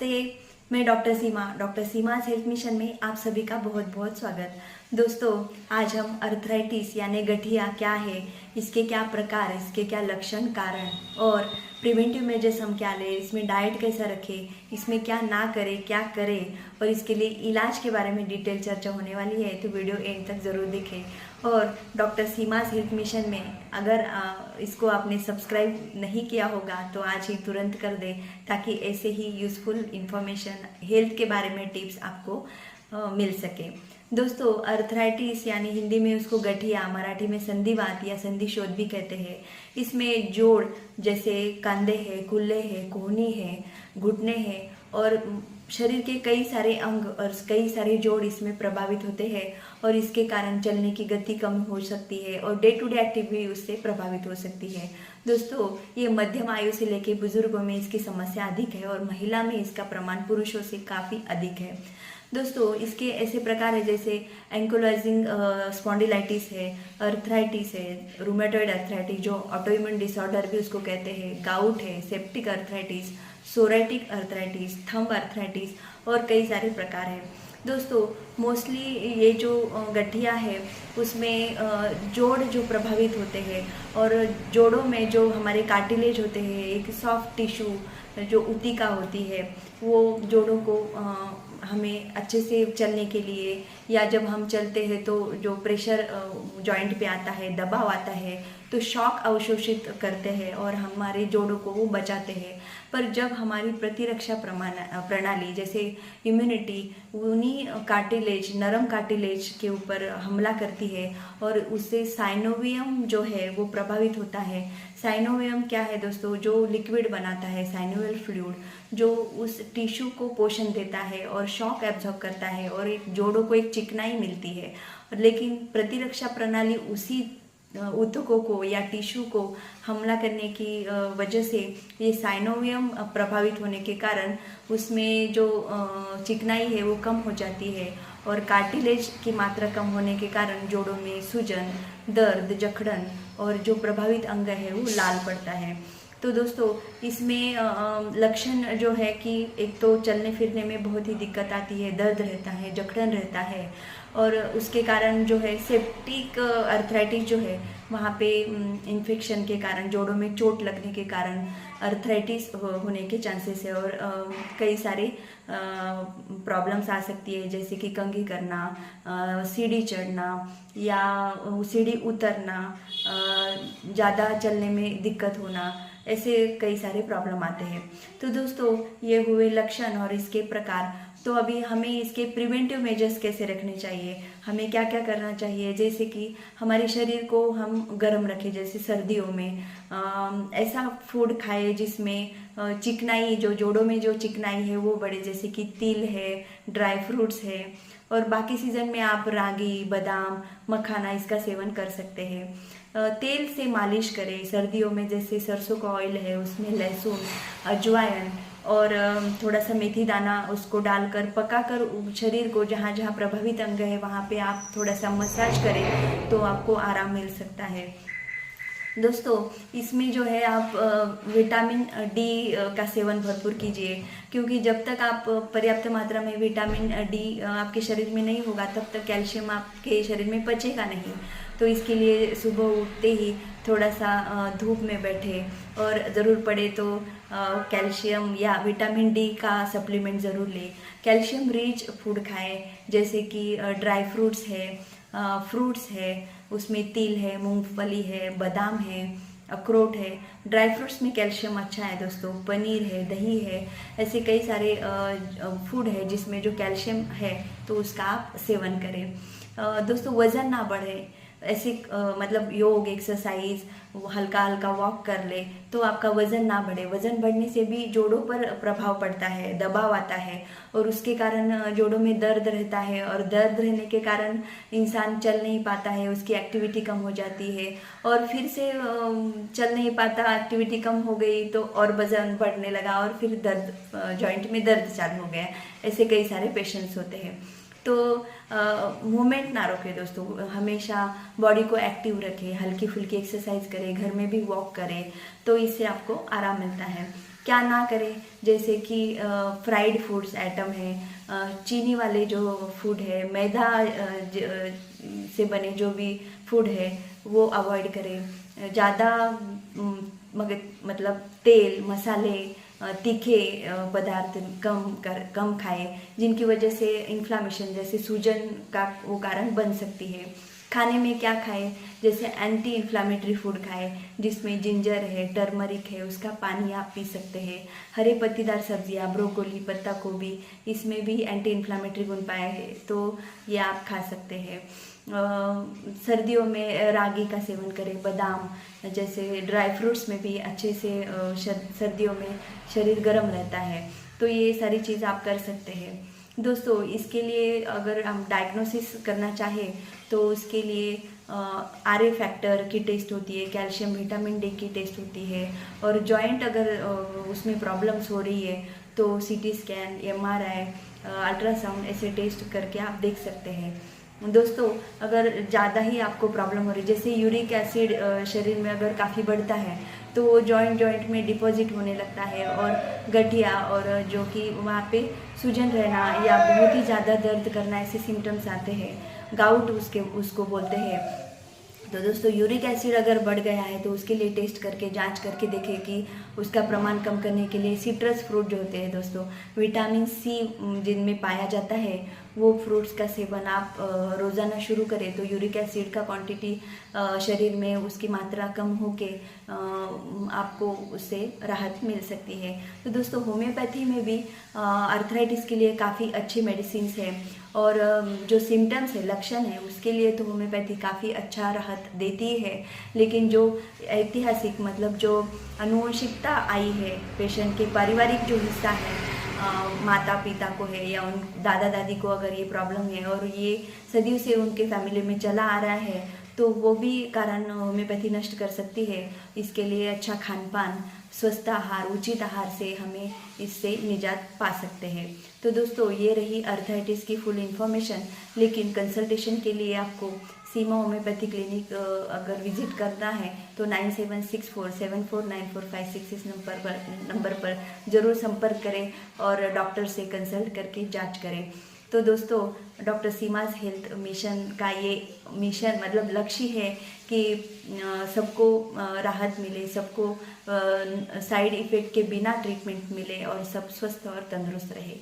नमस्ते, मैं डॉक्टर सीमा health mission में आप सभी का बहुत बहुत स्वागत। दोस्तों, आज हम अर्थराइटिस यानी गठिया क्या है, इसके क्या प्रकार, इसके क्या लक्षण, कारण और प्रिवेंटिव मेजर्स हम क्या लें, इसमें डाइट कैसा रखें, इसमें क्या ना करें, क्या करें और इसके लिए इलाज के बारे में डिटेल चर्चा होने वाली है। तो वीडियो एंड तक ज़रूर देखें। और डॉक्टर सीमा हेल्थ मिशन में अगर इसको आपने सब्सक्राइब नहीं किया होगा तो आज ही तुरंत कर दें, ताकि ऐसे ही यूज़फुल इंफॉर्मेशन हेल्थ के बारे में टिप्स आपको मिल सके। दोस्तों, अर्थराइटिस यानी हिंदी में उसको गठिया, मराठी में संधिवात या संधिशोथ भी कहते हैं। इसमें जोड़ जैसे कंधे है, कुल्ले है, कोहनी है, घुटने हैं और शरीर के कई सारे अंग और कई सारे जोड़ इसमें प्रभावित होते हैं और इसके कारण चलने की गति कम हो सकती है और डे टू डे एक्टिविटी उससे प्रभावित हो सकती है। दोस्तों, ये मध्यम आयु से लेकर बुजुर्गों में इसकी समस्या अधिक है और महिला में इसका प्रमाण पुरुषों से काफ़ी अधिक है। दोस्तों, इसके ऐसे प्रकार है जैसे एंकोलाइजिंग स्पॉन्डिलाइटिस है, अर्थराइटिस है, रूमेटॉइड अर्थराइटिस जो ऑटोइम्यून डिसऑर्डर भी उसको कहते हैं, गाउट है, septic arthritis, psoriatic arthritis, thumb arthritis और कई सारे प्रकार हैं। दोस्तों, मोस्टली ये जो गठिया है उसमें जोड़ जो प्रभावित होते हैं और जोड़ों में जो हमारे कार्टिलेज होते हैं, एक सॉफ्ट टिश्यू जो ऊतिका होती है, वो जोड़ों को हमें अच्छे से चलने के लिए या जब हम चलते हैं तो जो प्रेशर जॉइंट पे आता है, दबाव आता है, तो शॉक अवशोषित करते हैं और हमारे जोड़ों को वो बचाते हैं। पर जब हमारी प्रतिरक्षा प्रणाली जैसे इम्यूनिटी उन्हीं कार्टिलेज, नरम कार्टिलेज के ऊपर हमला करती है और उससे साइनोवियम जो है वो प्रभावित होता है। साइनोवियम क्या है दोस्तों? जो लिक्विड बनाता है, साइनोवियल फ्लूइड, जो उस टिश्यू को पोषण देता है और शॉक एब्जॉर्ब करता है और एक जोड़ों को एक चिकनाई मिलती है। लेकिन प्रतिरक्षा प्रणाली उसी ऊतकों को या टिश्यू को हमला करने की वजह से ये साइनोवियम प्रभावित होने के कारण उसमें जो चिकनाई है वो कम हो जाती है और कार्टिलेज की मात्रा कम होने के कारण जोड़ों में सूजन, दर्द, जकड़न और जो प्रभावित अंग है वो लाल पड़ता है। तो दोस्तों, इसमें लक्षण जो है कि एक तो चलने फिरने में बहुत ही दिक्कत आती है, दर्द रहता है, जकड़न रहता है और उसके कारण जो है सेप्टिक अर्थराइटिस जो है वहाँ पे इन्फेक्शन के कारण, जोड़ों में चोट लगने के कारण अर्थराइटिस होने के चांसेस है और कई सारे प्रॉब्लम्स आ सकती है, जैसे कि कंघी करना, सीढ़ी चढ़ना या सीढ़ी उतरना, ज़्यादा चलने में दिक्कत होना, ऐसे कई सारे प्रॉब्लम आते हैं। तो दोस्तों, ये हुए लक्षण और इसके प्रकार। तो अभी हमें इसके प्रिवेंटिव मेजर्स कैसे रखने चाहिए, हमें क्या क्या करना चाहिए, जैसे कि हमारे शरीर को हम गर्म रखें, जैसे सर्दियों में ऐसा फूड खाए जिसमें चिकनाई, जो जोड़ों में जो चिकनाई है वो बढ़े, जैसे कि तिल है, ड्राई फ्रूट्स है और बाकी सीजन में आप रागी, बादाम, मखाना इसका सेवन कर सकते हैं। तेल से मालिश करें सर्दियों में, जैसे सरसों का ऑयल है उसमें लहसुन, अजवाइन और थोड़ा सा मेथी दाना उसको डालकर पकाकर शरीर को जहाँ जहाँ प्रभावित अंग है वहाँ पे आप थोड़ा सा मसाज करें तो आपको आराम मिल सकता है। दोस्तों, इसमें जो है आप विटामिन डी का सेवन भरपूर कीजिए, क्योंकि जब तक आप पर्याप्त मात्रा में विटामिन डी आपके शरीर में नहीं होगा तब तक कैल्शियम आपके शरीर में पचेगा नहीं। तो इसके लिए सुबह उठते ही थोड़ा सा धूप में बैठे और ज़रूर पड़े तो कैल्शियम या विटामिन डी का सप्लीमेंट ज़रूर लें। कैल्शियम रिच फूड खाएं, जैसे कि ड्राई फ्रूट्स है, फ्रूट्स है, उसमें तिल है, मूंगफली है, बादाम है, अखरोट है। ड्राई फ्रूट्स में कैल्शियम अच्छा है दोस्तों, पनीर है, दही है, ऐसे कई सारे फूड है जिसमें जो कैल्शियम है तो उसका आप सेवन करें। दोस्तों, वज़न ना बढ़े, ऐसे मतलब योग, एक्सरसाइज, हल्का हल्का वॉक कर ले तो आपका वज़न ना बढ़े। वज़न बढ़ने से भी जोड़ों पर प्रभाव पड़ता है, दबाव आता है और उसके कारण जोड़ों में दर्द रहता है और दर्द रहने के कारण इंसान चल नहीं पाता है, उसकी एक्टिविटी कम हो जाती है और फिर से चल नहीं पाता, एक्टिविटी कम हो गई तो और वज़न बढ़ने लगा और फिर दर्द, जॉइंट में दर्द चालू हो गया। ऐसे कई सारे पेशेंट्स होते हैं। तो मूवमेंट ना रोके दोस्तों, हमेशा बॉडी को एक्टिव रखें, हल्की फुल्की एक्सरसाइज करें, घर में भी वॉक करें तो इससे आपको आराम मिलता है। क्या ना करें, जैसे कि फ्राइड फूड्स आइटम है, चीनी वाले जो फूड है, मैदा से बने जो भी फूड है वो अवॉइड करें। ज़्यादा मतलब तेल मसाले तीखे पदार्थ कम खाएं, जिनकी वजह से इन्फ्लामेशन जैसे सूजन का वो कारण बन सकती है। खाने में क्या खाएं, जैसे एंटी इन्फ्लामेटरी फूड खाएं, जिसमें जिंजर है, टर्मरिक है, उसका पानी आप पी सकते हैं। हरे पत्तीदार सब्जियां, ब्रोकोली, पत्ता गोभी, इसमें भी एंटी इन्फ्लामेटरी गुण पाए हैं, तो ये आप खा सकते हैं। सर्दियों में रागी का सेवन करें, बादाम जैसे ड्राई फ्रूट्स में भी अच्छे से सर्दियों में शरीर गर्म रहता है, तो ये सारी चीज़ आप कर सकते हैं। दोस्तों, इसके लिए अगर हम डायग्नोसिस करना चाहें तो उसके लिए RA फैक्टर की टेस्ट होती है, कैल्शियम विटामिन डी की टेस्ट होती है, और जॉइंट अगर उसमें प्रॉब्लम्स हो रही है तो CT स्कैन, MRI, अल्ट्रासाउंड ऐसे टेस्ट करके आप देख सकते हैं। दोस्तों, अगर ज़्यादा ही आपको प्रॉब्लम हो रही है, जैसे यूरिक एसिड शरीर में अगर काफ़ी बढ़ता है तो वो जॉइंट में डिपॉजिट होने लगता है, और गठिया और जो कि वहाँ पे सूजन रहना या बहुत ही ज़्यादा दर्द करना, ऐसे सिम्टम्स आते हैं। गाउट उसको बोलते हैं। तो दोस्तों, यूरिक एसिड अगर बढ़ गया है तो उसके लिए टेस्ट करके जांच करके देखें कि उसका प्रमाण कम करने के लिए सिट्रस फ्रूट जो होते हैं दोस्तों, विटामिन C जिनमें पाया जाता है, वो फ्रूट्स का सेवन आप रोज़ाना शुरू करें तो यूरिक एसिड का क्वांटिटी शरीर में उसकी मात्रा कम होके आपको उससे राहत मिल सकती है। तो दोस्तों, होम्योपैथी में भी आर्थराइटिस के लिए काफ़ी अच्छी मेडिसिन्स है, और जो सिम्टम्स है, लक्षण है, उसके लिए तो होम्योपैथी काफ़ी अच्छा राहत देती है। लेकिन जो ऐतिहासिक मतलब जो आनुवंशिकता आई है पेशेंट के, पारिवारिक जो हिस्सा है, माता पिता को है या उन दादा दादी को अगर ये प्रॉब्लम है और ये सदियों से उनके फैमिली में चला आ रहा है, तो वो भी कारण होम्योपैथी नष्ट कर सकती है। इसके लिए अच्छा खान पान, स्वस्थ आहार, उचित आहार से हमें इससे निजात पा सकते हैं। तो दोस्तों, ये रही आर्थराइटिस की फुल इन्फॉर्मेशन। लेकिन कंसल्टेशन के लिए आपको सीमा होम्योपैथी क्लिनिक अगर विजिट करना है तो 9764749456 इस नंबर पर ज़रूर संपर्क करें और डॉक्टर से कंसल्ट करके जांच करें। तो दोस्तों, डॉक्टर सीमाज हेल्थ मिशन का ये मिशन मतलब लक्ष्य है कि सबको राहत मिले, सबको साइड इफ़ेक्ट के बिना ट्रीटमेंट मिले और सब स्वस्थ और तंदुरुस्त रहे।